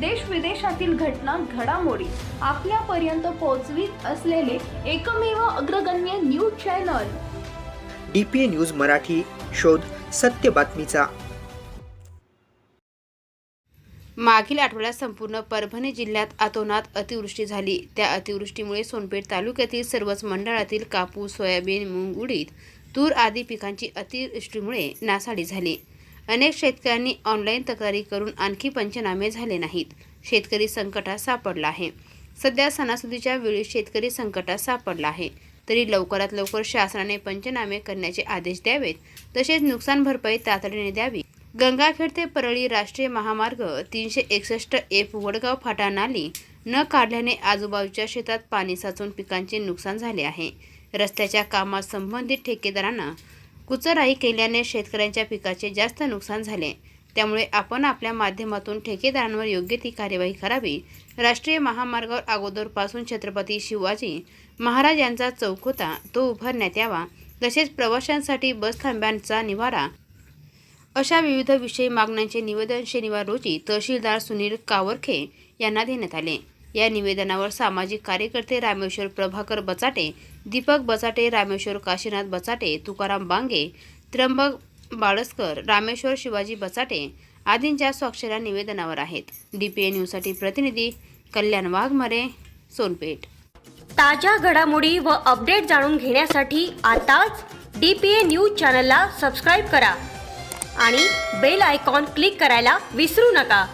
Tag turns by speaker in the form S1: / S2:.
S1: देश विदेशातील घटना घडामोडी आपल्यापर्यंत पोहोचवित असलेले एकमेव अग्रगण्य news channel
S2: DPA news Marathi. शोध सत्य बातमीचा.
S3: मागील आठवड्यात संपूर्ण परभणी जिल्ह्यात अतोनात अतिवृष्टी झाली. त्या अतिवृष्टीमुळे सोनपेठ तालुक्यातील सर्वच मंडळातील कापूस, सोयाबीन, मूग, उडीद, तूर आदी पिकांची अतिवृष्टीमुळे नासाडी झाली. अनेक शेतकऱ्यांनी ऑनलाईन तक्रारी करून आणखी पंचनामे झाले नाहीत. शेतकरी संकटात सापडला आहे. सध्या सणासुदीच्या वेळी शेतकरी संकटात सापडला आहे. तरी लवकरात लवकर शासनाने पंचनामे करण्याचे आदेश द्यावेत. तसेच नुकसान भरपाई तातडीने द्यावी. गंगाखेड ते परळी राष्ट्रीय महामार्ग 361F वडगाव फाटा नाली न काढल्याने आजूबाजूच्या शेतात पाणी साचून पिकांचे नुकसान झाले आहे. रस्त्याच्या कामात संबंधित ठेकेदारांना कुचराई केल्याने शेतकऱ्यांच्या पिकाचे जास्त नुकसान झाले. त्यामुळे आपण आपल्या माध्यमातून ठेकेदारांवर योग्य ती कार्यवाही करावी. राष्ट्रीय महामार्गावर अगोदरपासून छत्रपती शिवाजी महाराज यांचा चौक होता, तो उभारण्यात यावा. तसेच प्रवाशांसाठी बस थांब्यांचा निवारा अशा विविध विषयी मागण्यांचे निवेदन शनिवार रोजी तहसीलदार सुनील कावरखे यांना देण्यात आले. या निवेदनावर सामाजिक कार्यकर्ते रामेश्वर प्रभाकर बचाटे, दीपक बचाटे, रामेश्वर काशीनाथ बचाटे, तुकाराम बांगे, त्र्यंबक बाळस्कर, रामेश्वर शिवाजी बचाटे आदींच्या स्वाक्षऱ्या निवेदनावर आहेत. DPA न्यूजसाठी प्रतिनिधी कल्याण वाघमारे, सोनपेठ.
S4: ताज्या घडामोडी व अपडेट जाणून घेण्यासाठी आताच DPA न्यूज चॅनलला सबस्क्राईब करा आणि बेल आयकॉन क्लिक करायला विसरू नका.